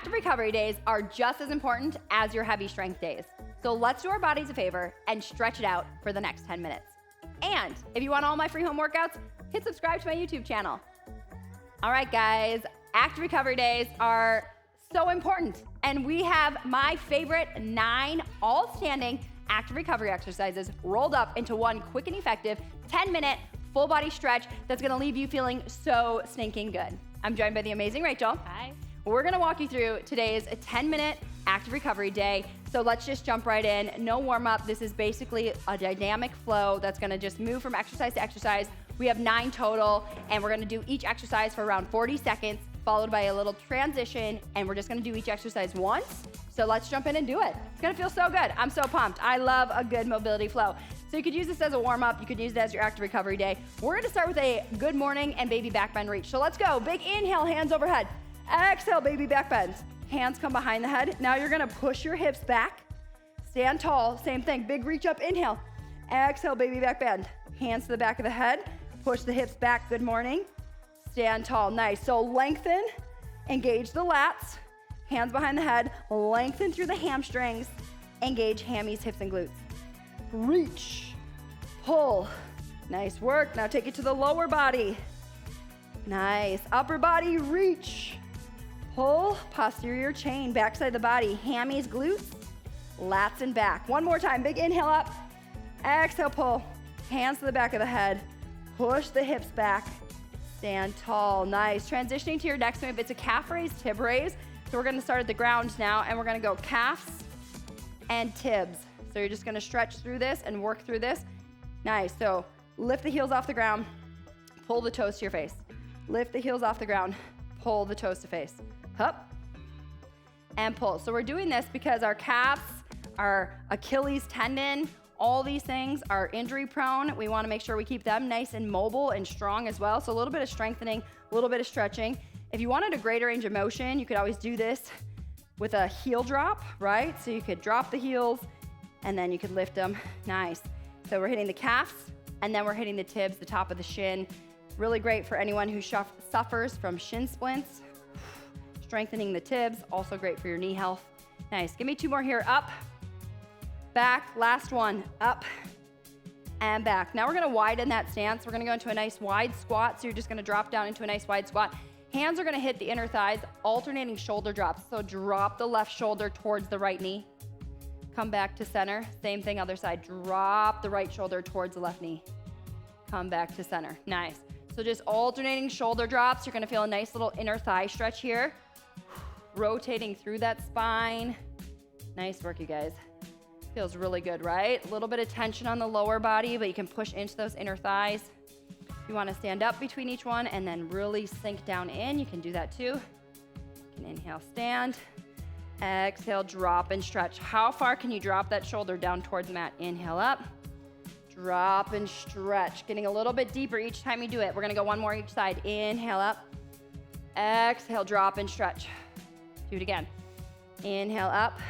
Active recovery days are just as important as your heavy strength days. So let's do our bodies a favor and stretch it out for the next 10 minutes. And if you want all my free home workouts, hit subscribe to my YouTube channel. All right, guys, active recovery days are so important. And we have my favorite 9 all-standing active recovery exercises rolled up into one quick and effective 10-minute full body stretch that's gonna leave you feeling so stinking good. I'm joined by the amazing Rachel. Hi. We're gonna walk you through today's 10-minute active recovery day. So let's just jump right in. No warm up. This is basically a dynamic flow that's gonna just move from exercise to exercise. We have 9 total, and we're gonna do each exercise for around 40 seconds, followed by a little transition, and we're just gonna do each exercise once. So let's jump in and do it. It's gonna feel so good. I'm so pumped. I love a good mobility flow. So you could use this as a warm up. You could use it as your active recovery day. We're gonna start with a good morning and baby back bend reach. So let's go. Big inhale, hands overhead. Exhale, baby back bend. Hands come behind the head. Now you're gonna push your hips back. Stand tall, same thing. Big reach up, inhale. Exhale, baby back bend. Hands to the back of the head. Push the hips back, good morning. Stand tall, nice. So lengthen, engage the lats. Hands behind the head, lengthen through the hamstrings. Engage hammies, hips, and glutes. Reach, pull. Nice work. Now take it to the lower body. Nice. Upper body, reach. Pull, posterior chain, backside of the body, hammies, glutes, lats and back. One more time, big inhale up, exhale, pull, hands to the back of the head, push the hips back, stand tall, nice. Transitioning to your next move, it's a calf raise, tib raise. So we're gonna start at the ground now, and we're gonna go calves and tibs. So you're just gonna stretch through this and work through this. Nice, so lift the heels off the ground, pull the toes to your face. Lift the heels off the ground, pull the toes to face. Up and pull. So we're doing this because our calves, our Achilles tendon, all these things are injury prone. We wanna make sure we keep them nice and mobile and strong as well. So a little bit of strengthening, a little bit of stretching. If you wanted a greater range of motion, you could always do this with a heel drop, right? So you could drop the heels and then you could lift them, nice. So we're hitting the calves and then we're hitting the tibs, the top of the shin. Really great for anyone who suffers from shin splints. Strengthening the tibs, also great for your knee health. Nice, give me 2 more here, up, back, last one, up, and back. Now we're gonna widen that stance. We're gonna go into a nice wide squat, so you're just gonna drop down into a nice wide squat. Hands are gonna hit the inner thighs, alternating shoulder drops. So drop the left shoulder towards the right knee. Come back to center, same thing other side. Drop the right shoulder towards the left knee. Come back to center, nice. So just alternating shoulder drops. You're gonna feel a nice little inner thigh stretch here. Rotating through that spine. Nice work, you guys. Feels really good, right? A little bit of tension on the lower body, but you can push into those inner thighs. If you wanna stand up between each one and then really sink down in, you can do that too. You can inhale, stand. Exhale, drop and stretch. How far can you drop that shoulder down towards the mat? Inhale up. Drop and stretch. Getting a little bit deeper each time you do it. We're gonna go 1 more each side. Inhale up. Exhale, drop and stretch. Do it again. Inhale up.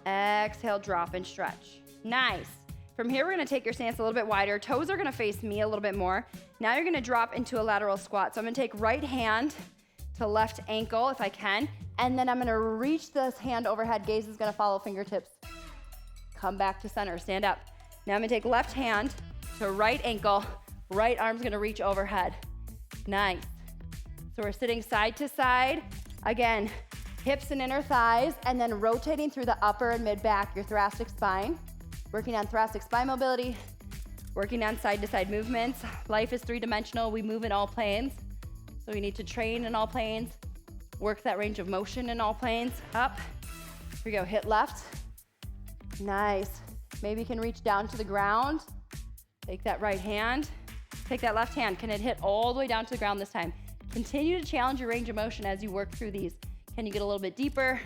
Exhale, drop and stretch. Nice. From here, we're gonna take your stance a little bit wider. Toes are gonna face me a little bit more. Now you're gonna drop into a lateral squat. So I'm gonna take right hand to left ankle if I can. And then I'm gonna reach this hand overhead. Gaze is gonna follow fingertips. Come back to center, stand up. Now I'm gonna take left hand to right ankle. Right arm's gonna reach overhead. Nice. So we're sitting side to side. Again, hips and inner thighs, and then rotating through the upper and mid back, your thoracic spine. Working on thoracic spine mobility, working on side to side movements. Life is 3-dimensional. We move in all planes. So we need to train in all planes, work that range of motion in all planes. Up, here we go, hit left. Nice. Maybe you can reach down to the ground. Take that right hand, take that left hand. Can it hit all the way down to the ground this time? Continue to challenge your range of motion as you work through these. Can you get a little bit deeper?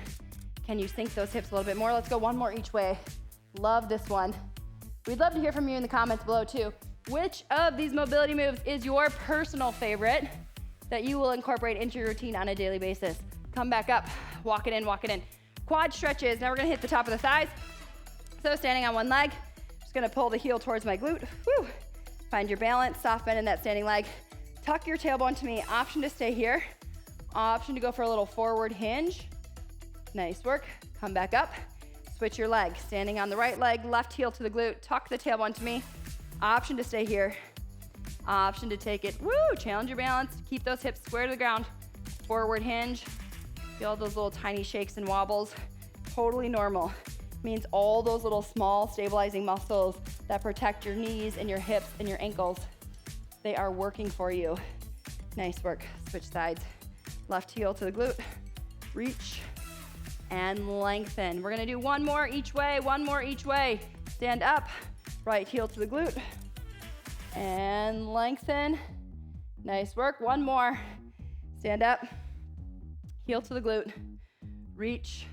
Can you sink those hips a little bit more? Let's go 1 more each way. Love this one. We'd love to hear from you in the comments below too. Which of these mobility moves is your personal favorite that you will incorporate into your routine on a daily basis? Come back up, walk it in, walk it in. Quad stretches, now we're gonna hit the top of the thighs. So standing on one leg, just gonna pull the heel towards my glute. Woo. Find your balance, soft bend in that standing leg. Tuck your tailbone to me, option to stay here. Option to go for a little forward hinge. Nice work. Come back up. Switch your leg. Standing on the right leg, left heel to the glute. Tuck the tailbone to me. Option to stay here. Option to take it. Woo! Challenge your balance. Keep those hips square to the ground. Forward hinge. Feel those little tiny shakes and wobbles. Totally normal. Means all those little small stabilizing muscles that protect your knees and your hips and your ankles, they are working for you. Nice work. Switch sides. Left heel to the glute. Reach and lengthen. We're gonna do one more each way, one more each way. Stand up, right heel to the glute, and lengthen. Nice work, one more. Stand up, heel to the glute, reach,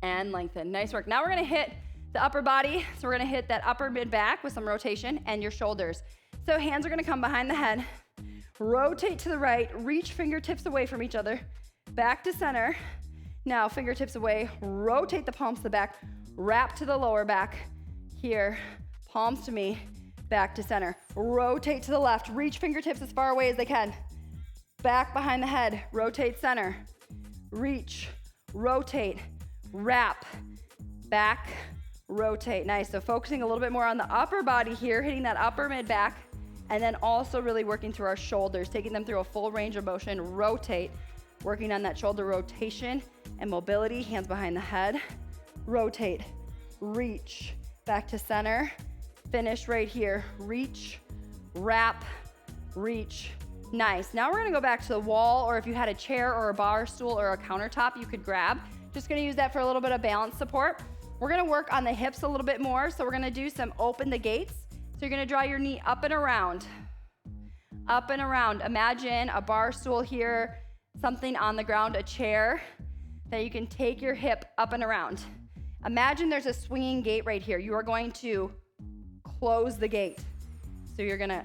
and lengthen. Nice work. Now we're gonna hit the upper body. So we're gonna hit that upper mid-back with some rotation and your shoulders. So hands are gonna come behind the head, rotate to the right, reach fingertips away from each other, back to center. Now fingertips away, rotate the palms to the back, wrap to the lower back. Here, palms to me, back to center. Rotate to the left, reach fingertips as far away as they can. Back behind the head, rotate center. Reach, rotate, wrap, back, rotate. Nice, so focusing a little bit more on the upper body here, hitting that upper mid-back, and then also really working through our shoulders, taking them through a full range of motion. Rotate, working on that shoulder rotation and mobility, hands behind the head. Rotate, reach, back to center. Finish right here. Reach, wrap, reach. Nice. Now we're gonna go back to the wall, or if you had a chair or a bar stool or a countertop you could grab. Just gonna use that for a little bit of balance support. We're gonna work on the hips a little bit more, so we're gonna do some open the gates. So you're gonna draw your knee up and around. Up and around. Imagine a bar stool here, something on the ground, a chair, that you can take your hip up and around. Imagine there's a swinging gate right here. You are going to close the gate. So you're gonna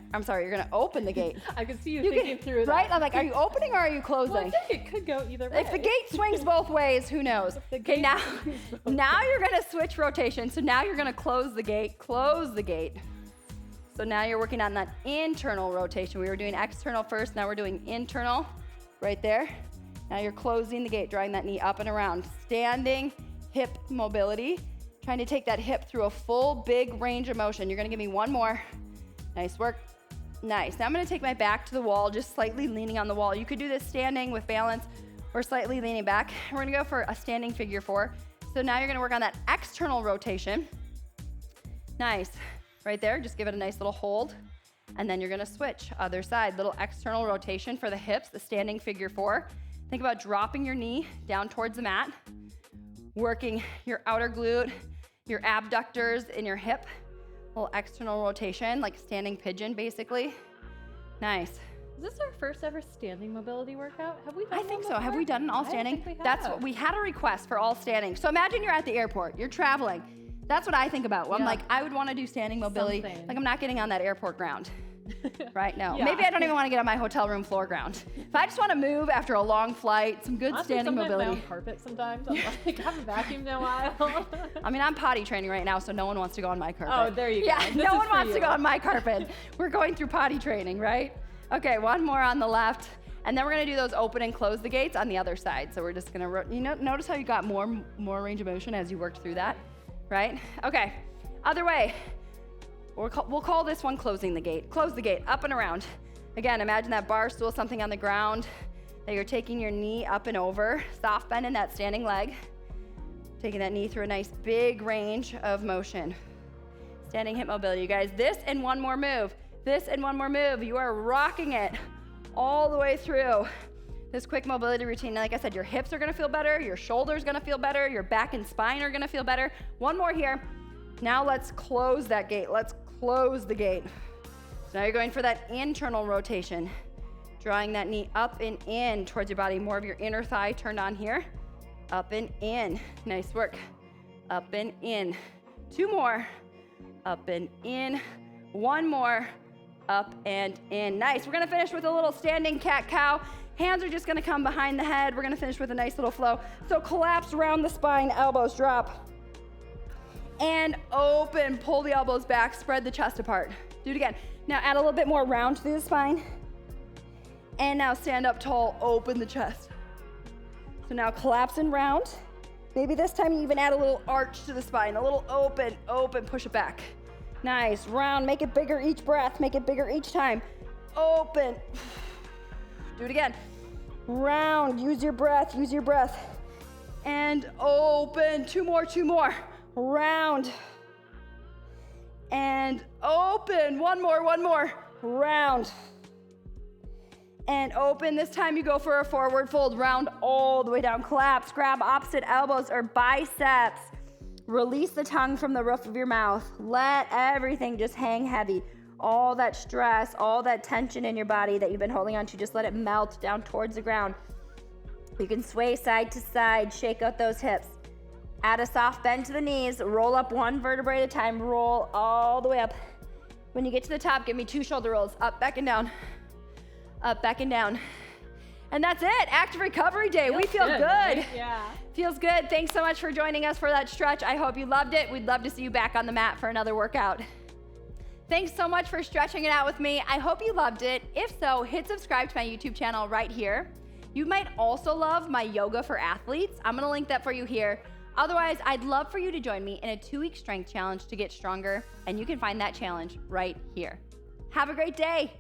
open the gate. I could see you thinking through that. Right? I'm like, are you opening or are you closing? Well, I think it could go either way. If the gate swings both ways, who knows? Okay, now you're gonna switch rotation. So now you're gonna close the gate. So now you're working on that internal rotation. We were doing external first, now we're doing internal, right there. Now you're closing the gate, drawing that knee up and around. Standing hip mobility, trying to take that hip through a full big range of motion. You're gonna give me one more. Nice work. Nice. Now I'm gonna take my back to the wall, just slightly leaning on the wall. You could do this standing with balance or slightly leaning back. We're gonna go for a standing figure four. So now you're gonna work on that external rotation. Nice. Right there, just give it a nice little hold. And then you're gonna switch, other side. Little external rotation for the hips, the standing figure four. Think about dropping your knee down towards the mat, working your outer glute, your abductors in your hip. Little external rotation, like standing pigeon, basically. Nice. Is this our first ever standing mobility workout? Have we done I think so. Have we done an all standing? That's what we had a request for all standing. So imagine you're at the airport, you're traveling. That's what I think about. I'm like, I would want to do standing mobility. Something. Like, I'm not getting on that airport ground. Right? No. Yeah. Maybe I don't even want to get on my hotel room floor ground. If I just want to move after a long flight, some good Honestly, standing mobility. I'm on carpet sometimes. I'm like, I haven't vacuumed in a while. I mean, I'm potty training right now, so no one wants to go on my carpet. Oh, there you go. Yeah, This no is one for wants to you. go on my carpet. We're going through potty training, right? Okay, one more on the left. And then we're gonna do those open and close the gates on the other side. So we're just gonna, notice how you got more range of motion as you worked through that, right? Okay, other way. We'll call this one closing the gate. Close the gate, up and around. Again, imagine that bar stool, something on the ground, that you're taking your knee up and over, soft bend in that standing leg, taking that knee through a nice big range of motion. Standing hip mobility, you guys. This and one more move. You are rocking it all the way through this quick mobility routine. Like I said, your hips are gonna feel better, your shoulders gonna feel better, your back and spine are gonna feel better. One more here. Now let's close that gate. Let's close the gate. So now you're going for that internal rotation, drawing that knee up and in towards your body, more of your inner thigh turned on here. Up and in. Nice work. Up and in. Two more. Up and in. One more. Up and in. Nice. We're gonna finish with a little standing cat-cow. Hands are just gonna come behind the head. We're gonna finish with a nice little flow. So collapse around the spine, elbows drop. And open, pull the elbows back, spread the chest apart. Do it again. Now add a little bit more round through the spine. And now stand up tall, open the chest. So now collapse and round. Maybe this time you even add a little arch to the spine, a little open, push it back. Nice, round, make it bigger each breath, make it bigger each time. Open. Do it again. Round, use your breath. And open, two more. Round. And open, one more. Round. And open. This time you go for a forward fold, round all the way down. Collapse, grab opposite elbows or biceps. Release the tongue from the roof of your mouth. Let everything just hang heavy. All that stress, all that tension in your body that you've been holding on to, just let it melt down towards the ground. You can sway side to side, shake out those hips. Add a soft bend to the knees, roll up one vertebrae at a time, roll all the way up. When you get to the top, give me 2 shoulder rolls, up, back, and down. Up, back, and down. And that's it, active recovery day. We feel good. Right? Yeah. Feels good. Thanks so much for joining us for that stretch. I hope you loved it. We'd love to see you back on the mat for another workout. Thanks so much for stretching it out with me. I hope you loved it. If so, hit subscribe to my YouTube channel right here. You might also love my yoga for athletes. I'm gonna link that for you here. Otherwise, I'd love for you to join me in a 2-week strength challenge to get stronger, and you can find that challenge right here. Have a great day.